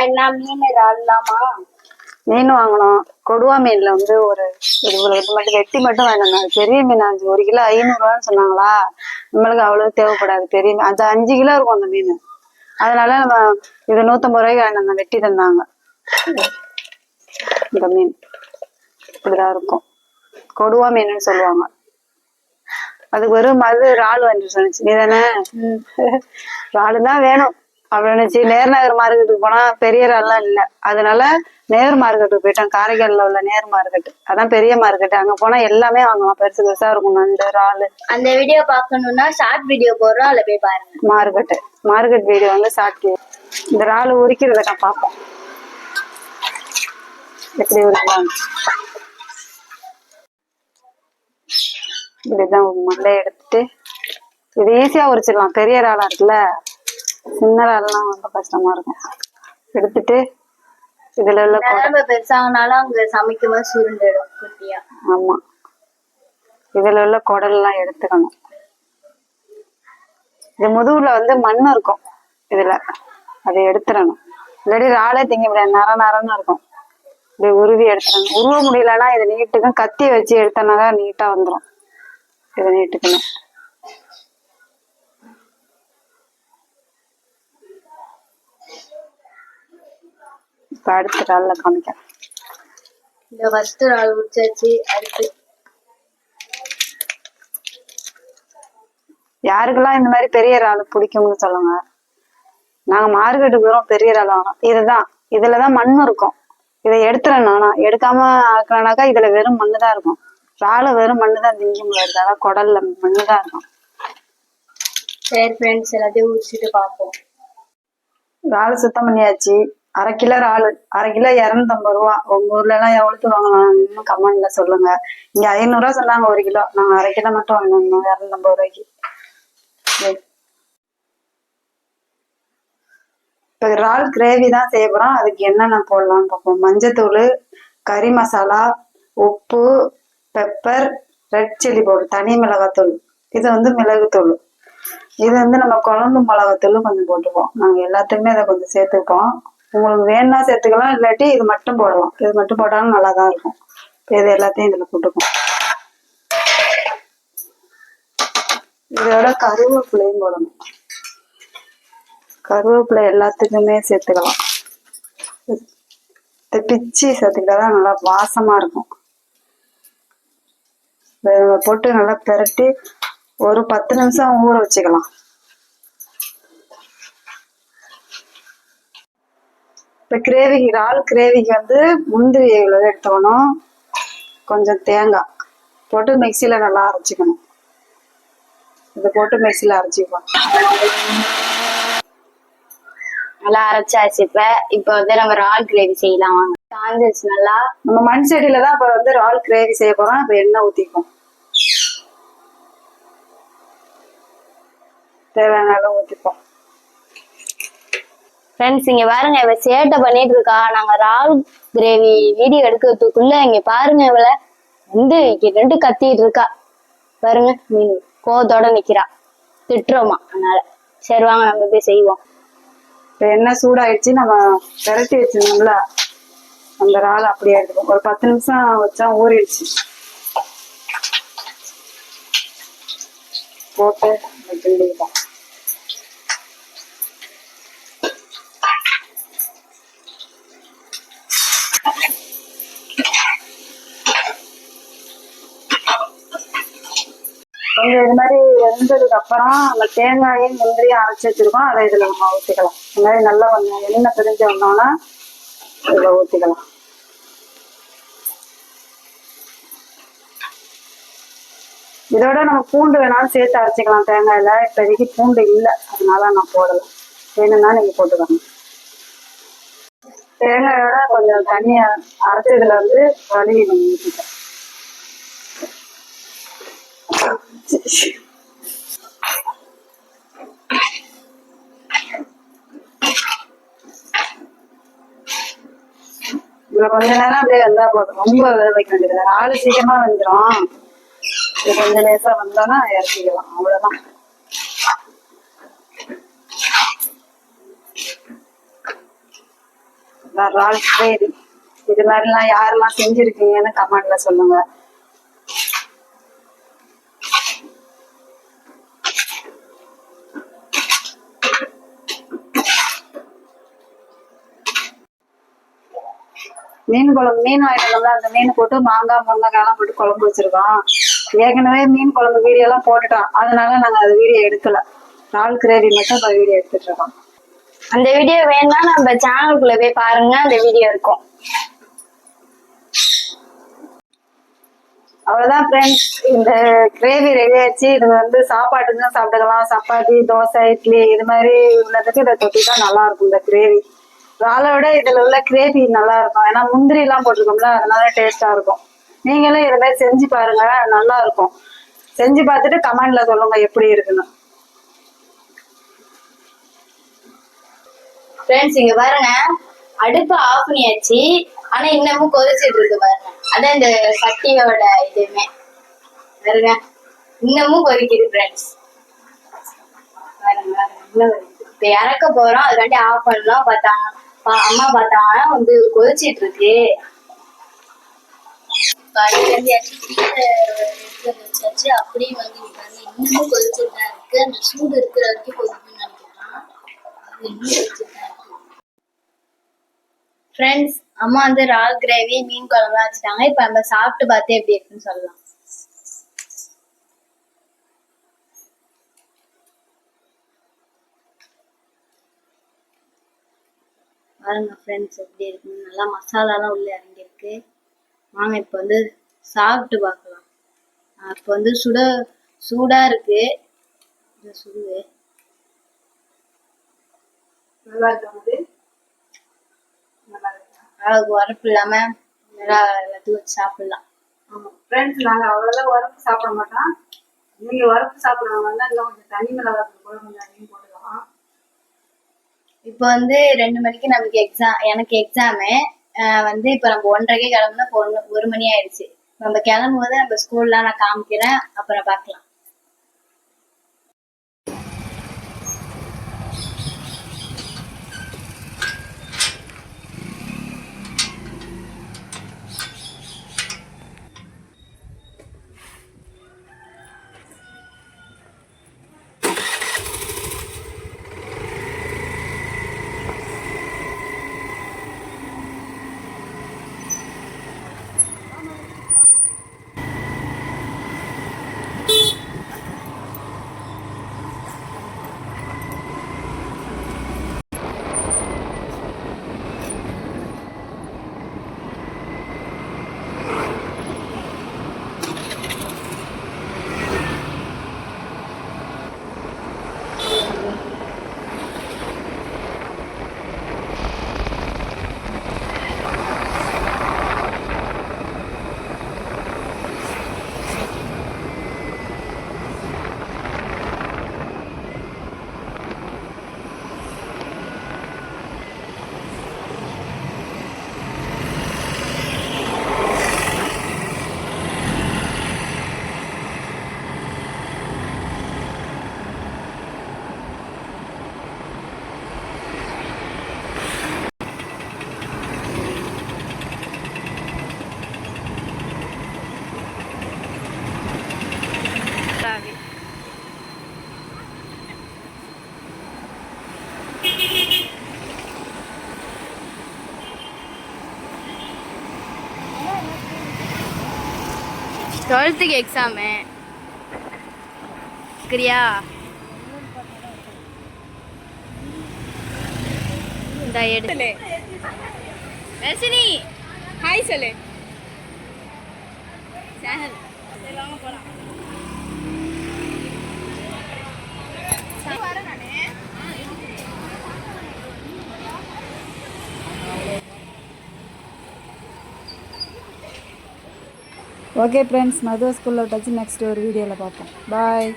என்ன மீன் இறாலாமா? மீன் வாங்கணும். கொடுவா மீன்ல வந்து ஒரு மட்டும் வெட்டி மட்டும் வேணுங்க. பெரிய மீன் 1 கிலோ 500 சொன்னாங்களா? நம்மளுக்கு அவ்வளவு தேவைப்படாது. பெரிய மீன் 5 கிலோ இருக்கும் அந்த மீன். அதனால நம்ம இது 150 ரூபாய்க்கு வேணும். வெட்டி தந்தாங்க. இந்த மீன் இப்படிதான் இருக்கும். கொடுவா மீன் சொல்லுவாங்க. அதுக்கு ஒரு இறால் வந்து சொன்னிச்சு. நீ தானே இறாலுதான் வேணும் அப்படின்னு நேர் நகர் மார்க்கெட்டுக்கு போனா பெரிய இறால்லாம் இல்ல. அதனால நேர் மார்க்கெட்டுக்கு போயிட்டோம். காரைக்கால்ல உள்ள நேர் மார்க்கெட், அதான் பெரிய மார்க்கெட். அங்க போனா எல்லாமே வாங்கலாம். பெருசு பெருசா இருக்கும். நண்டு, இறால். அந்த வீடியோ பாக்கணும்னா ஷார்ட் வீடியோ போடுறோம், அதுல போய் பாருங்க. மார்க்கெட் வீடியோ வந்து ஷார்ட். இந்த இறால் உரிக்கிறத பார்ப்போம் எப்படி உரிக்கலாம். இப்படிதான் மண்டையை எடுத்துட்டு இது ஈஸியா உரிச்சிடலாம். பெரிய இறாலா இருக்குல்ல, சின்ன இறால்லாம் ரொம்ப கஷ்டமா இருக்கும். எடுத்துட்டு இதுல உள்ள பெருசாகனாலும் அங்க சமைக்கும் போது சுருண்டிடும் குட்டியா. ஆமா, இதுல உள்ள குடல் எல்லாம் எடுத்துக்கணும். இது முதுகுல வந்து மண் இருக்கும். இதுல அதை எடுத்துடணும். இல்லாட்டி இறாலே திங்க முடியாது. நரன்னு இருக்கும். இப்படி உருவி எடுத்துடணும். உருவ முடியலன்னா இதை நீட்டுக்கும் கத்தி வச்சு எடுத்தனாக்கா நீட்டா வந்துடும். இதை நீட்டுக்கணும். இப்ப அடுத்த இறால்ல காமிக்கிறேன். இந்த ஃபர்ஸ்ட் இறால் உரிச்சாச்சு. அடுத்து யாருக்கெல்லாம் இந்த மாதிரி பெரிய இறால் பிடிக்கும்னு சொல்லுங்க. நாங்க மார்க்கெட்டுக்கு போறோம், பெரிய இறால் வாங்கணும். இதுதான், இதுலதான் மண் இருக்கும். இதை எடுத்துடணும். ஆனா எடுக்காம ஆக்கணும்னாக்கா இதுல வெறும் மண்ணுதான் இருக்கும். இறால வெறும் மண்ணுதான் திங்க முடியாது. அதான் குடல்ல மண்ணுதான் இருக்கும். சரி ஃப்ரெண்ட்ஸ், எல்லாத்தையும் உரிச்சுட்டு பார்ப்போம். இறால் சுத்தம் பண்ணியாச்சு. 1/2 கிலோ இறால். 1/2 கிலோ 250 ரூபா. உங்க ஊர்ல எல்லாம் எவ்வளவு வாங்கலாம் கமெண்ட்ல சொல்லுங்க. இங்க 500 ரூபா சொன்னாங்க 1 கிலோ. நாங்க 1/2 கிலோ மட்டும் வாங்கணும் 250 ரூபாய்க்கு. இப்ப இறால் கிரேவி தான் செய்ய போறோம். அதுக்கு என்னென்ன போடலாம்னு பார்ப்போம். மஞ்சத்தூள், கறி மசாலா, உப்பு, பெப்பர், ரெட் சில்லி பவுடர், தனி மிளகாத்தூள். இது வந்து மிளகுத்தூள். இது வந்து நம்ம குழம்பு மிளகாத்தூள் கொஞ்சம் போட்டுப்போம். நாங்க எல்லாத்துக்குமே இதை கொஞ்சம் சேர்த்துப்போம். உங்களுக்கு வேணும்னா சேர்த்துக்கலாம், இல்லாட்டி இது மட்டும் போடலாம். இது மட்டும் போட்டாலும் நல்லாதான் இருக்கும். இது எல்லாத்தையும் இதுல போட்டுப்போம். இதோட கருவேப்பிலையும் போடணும். கருவேப்பிலை எல்லாத்துக்குமே சேர்த்துக்கலாம். பிச்சு சேர்த்துக்கிட்டாதான் நல்லா வாசமா இருக்கும். போட்டு நல்லா பிரட்டி ஒரு 10 நிமிஷம் ஊற வச்சுக்கலாம். இப்ப கிரேவிக்கு, இறால் கிரேவிக்கு வந்து முந்திரி இவ்வளவு எடுத்துக்கணும். கொஞ்சம் தேங்காய் போட்டு மிக்சியில நல்லா அரைச்சிக்கணும். இதை போட்டு மிக்சியில அரைச்சிக்கலாம். நல்லா அரைச்சாச்சு. இப்ப வந்து நம்ம இறால் கிரேவி செய்யலாம். வாங்க. காஞ்சிச்சு நல்லா. நம்ம மண் சட்டியில தான் இப்ப வந்து இறால் கிரேவி செய்ய போறோம். இப்ப எண்ணெய் ஊத்திப்போம். தேவையான அளவு ஊத்திப்போம். ஃப்ரெண்ட்ஸ், இங்க பாருங்க, இவ சேட்டை பண்ணிட்டு இருக்கா. நாங்க இறால் கிரேவி வீடியோ எடுக்கிறதுக்குள்ள இங்க பாருங்க, இவள வந்து 2 கத்திட்டு இருக்கா பாருங்க. கோவத்தோட நிக்கிறா. திட்டுறோமா. அதனால சரி வாங்க நம்ம போய் செய்வோம். இப்ப எண்ணெய் சூடாயிடுச்சு. நம்ம விரட்டி வச்சிருந்தோம்ல அந்த இறால் அப்படியே எடுத்துப்போம். ஒரு 10 நிமிஷம் வச்சா ஊறிடுச்சு. போட்டு கிண்டிப்போம். கொஞ்சம் இது மாதிரி வெந்ததுக்கு அப்புறம் நம்ம தேங்காயும் முந்திரியும் அரைச்சி வச்சிருக்கோம். அதை இதுல நம்ம ஊற்றிக்கலாம். இந்த மாதிரி நல்லா கொஞ்சம் எண்ணெய் பிரிஞ்சு வந்தோம்னா இதுல ஊற்றிக்கலாம். இதோட நம்ம பூண்டு வேணாலும் சேர்த்து அரைச்சிக்கலாம் தேங்காயில. இப்போதைக்கு பூண்டு இல்லை, அதனால நான் போடலை. வேணும்னா நீங்க போட்டுக்கணும். தேங்காயோட கொஞ்சம் தண்ணியை அரைச்சதுல வந்து வலியை நம்ம ஊற்றிட்டோம். இதுல கொஞ்ச நேரம் அப்படியே வந்தா போதும். ரொம்ப வேக வைக்க வேண்டியது. ஆளு சீக்கிரமா வந்துடும். இது கொஞ்சம் லேசா வந்தோம்னா இறக்கிக்கலாம். அவ்வளவுதான். இறால் கிரேவி. இது மாதிரிலாம் யாரெல்லாம் செஞ்சிருக்கீங்கன்னு கமெண்ட்ல சொல்லுங்க. மீன் குழம்பு, மீன் வாங்கிட்டு வந்து அந்த மீன் போட்டு மாங்காய் முருங்கைக்காயெல்லாம் போட்டு குழம்பு வச்சிருக்கோம். ஏற்கனவே மீன் குழம்பு வீடியோ எல்லாம் போட்டுட்டோம், அதனால நாங்க அது வீடியோ எடுக்கல. இறால் கிரேவி மட்டும் இப்போ வீடியோ எடுத்துட்டு இருக்கோம். அந்த வீடியோ வேணா நம்ம சேனலுக்குள்ள போய் பாருங்க, அந்த வீடியோ இருக்கும். அவ்வளவுதான் ஃப்ரெண்ட்ஸ், இந்த கிரேவி ரெடி ஆயிடுச்சு. இது வந்து சாப்பாட்டுக்கும் சாப்பிட்டுக்கலாம். சப்பாத்தி, தோசை, இட்லி இது மாதிரி உள்ளதுக்கு இதை தொட்டிட்டா நல்லா இருக்கும். இந்த கிரேவி இறாலை விட இதுல உள்ள கிரேவி நல்லா இருக்கும். ஏன்னா முந்திரி எல்லாம் போட்டிருக்கோம்ல, அதனால டேஸ்டா இருக்கும். நீங்களும் இதை மாதிரி செஞ்சு பாருங்க, நல்லா இருக்கும். செஞ்சு பார்த்துட்டு கமெண்ட்ல சொல்லுங்க எப்படி இருக்குன்னு. ஃப்ரெண்ட்ஸ் இங்க பாருங்க, அடுப்பு ஆஃப் பண்ணியாச்சு. ஆனா இன்னமும் கொதிச்சிட்டு இருக்கு பாருங்க. அதான் இந்த சட்டியோட இதுவுமே பாருங்க, இன்னமும் கொதிக்குது ஃப்ரெண்ட்ஸ். பாருங்க இப்ப இறக்க போறோம், அதுக்காண்டி ஆஃப் பண்ணலாம். பார்த்தாங்க அம்மா பார்த்தாங்கன்னா வந்து கொதிச்சிட்டு இருக்கு. வச்சாச்சு அப்படியே வந்து இன்னமும் கொதிச்சுட்டு தான் இருக்கு. அந்த சூடு இருக்கிற வரைக்கும் கொதிக்குன்னு நினைக்கலாம். அது இன்னும் கொதிச்சுட்டு தான் இருக்கு. ஃப்ரெண்ட்ஸ், அம்மா வந்து இறால் கிரேவி மீன் குழம்புலாம் வச்சுட்டாங்க. இப்ப நம்ம சாப்பிட்டு பார்த்து எப்படி இருக்குன்னு சொல்லலாம். பாருங்க ஃப்ரெண்ட்ஸ் எப்படி இருக்குன்னு. நல்லா மசாலாலாம் உள்ள இறங்கியிருக்கு. வாங்க இப்ப வந்து சாப்பிட்டு பார்க்கலாம். இப்ப வந்து சூடா இருக்கு. சுடுவே நல்லா இருக்கு. அளவுக்கு உரப்பு இல்லாம நல்லா எல்லாத்தையும் வச்சு சாப்பிடலாம். ஆமா ஃப்ரெண்ட்ஸ், நாங்க அவ்வளவுதான் உரப்பு சாப்பிட மாட்டோம். நீங்க உரப்பு சாப்பிடுறவங்க இன்னும் கொஞ்சம் தனி மிளகாய் கூட கொஞ்சம் அதிகம் போட்டுக்கலாம். இப்போ வந்து 2 மணிக்கு நமக்கு எனக்கு எக்ஸாமு வந்து இப்போ நம்ம 1:30க்கே கிளம்புனா இப்போ 1 மணி ஆயிடுச்சு. நம்ம கிளம்பும் போது நம்ம ஸ்கூல்லாம் நான் காமிக்கிறேன், அப்புறம் பார்க்கலாம். டுவெல்த்துக்கு எக்ஸாமு கிரியா இந்த எடுத்து ரசினி ஹாய் சொல்லு. சேனல் வாங்க போலாம். ஓகே ஃப்ரெண்ட்ஸ், மதுவா ஸ்கூலில் விட்டாச்சு. நெக்ஸ்ட் ஒரு வீடியோவில் பார்ப்போம். பாய்.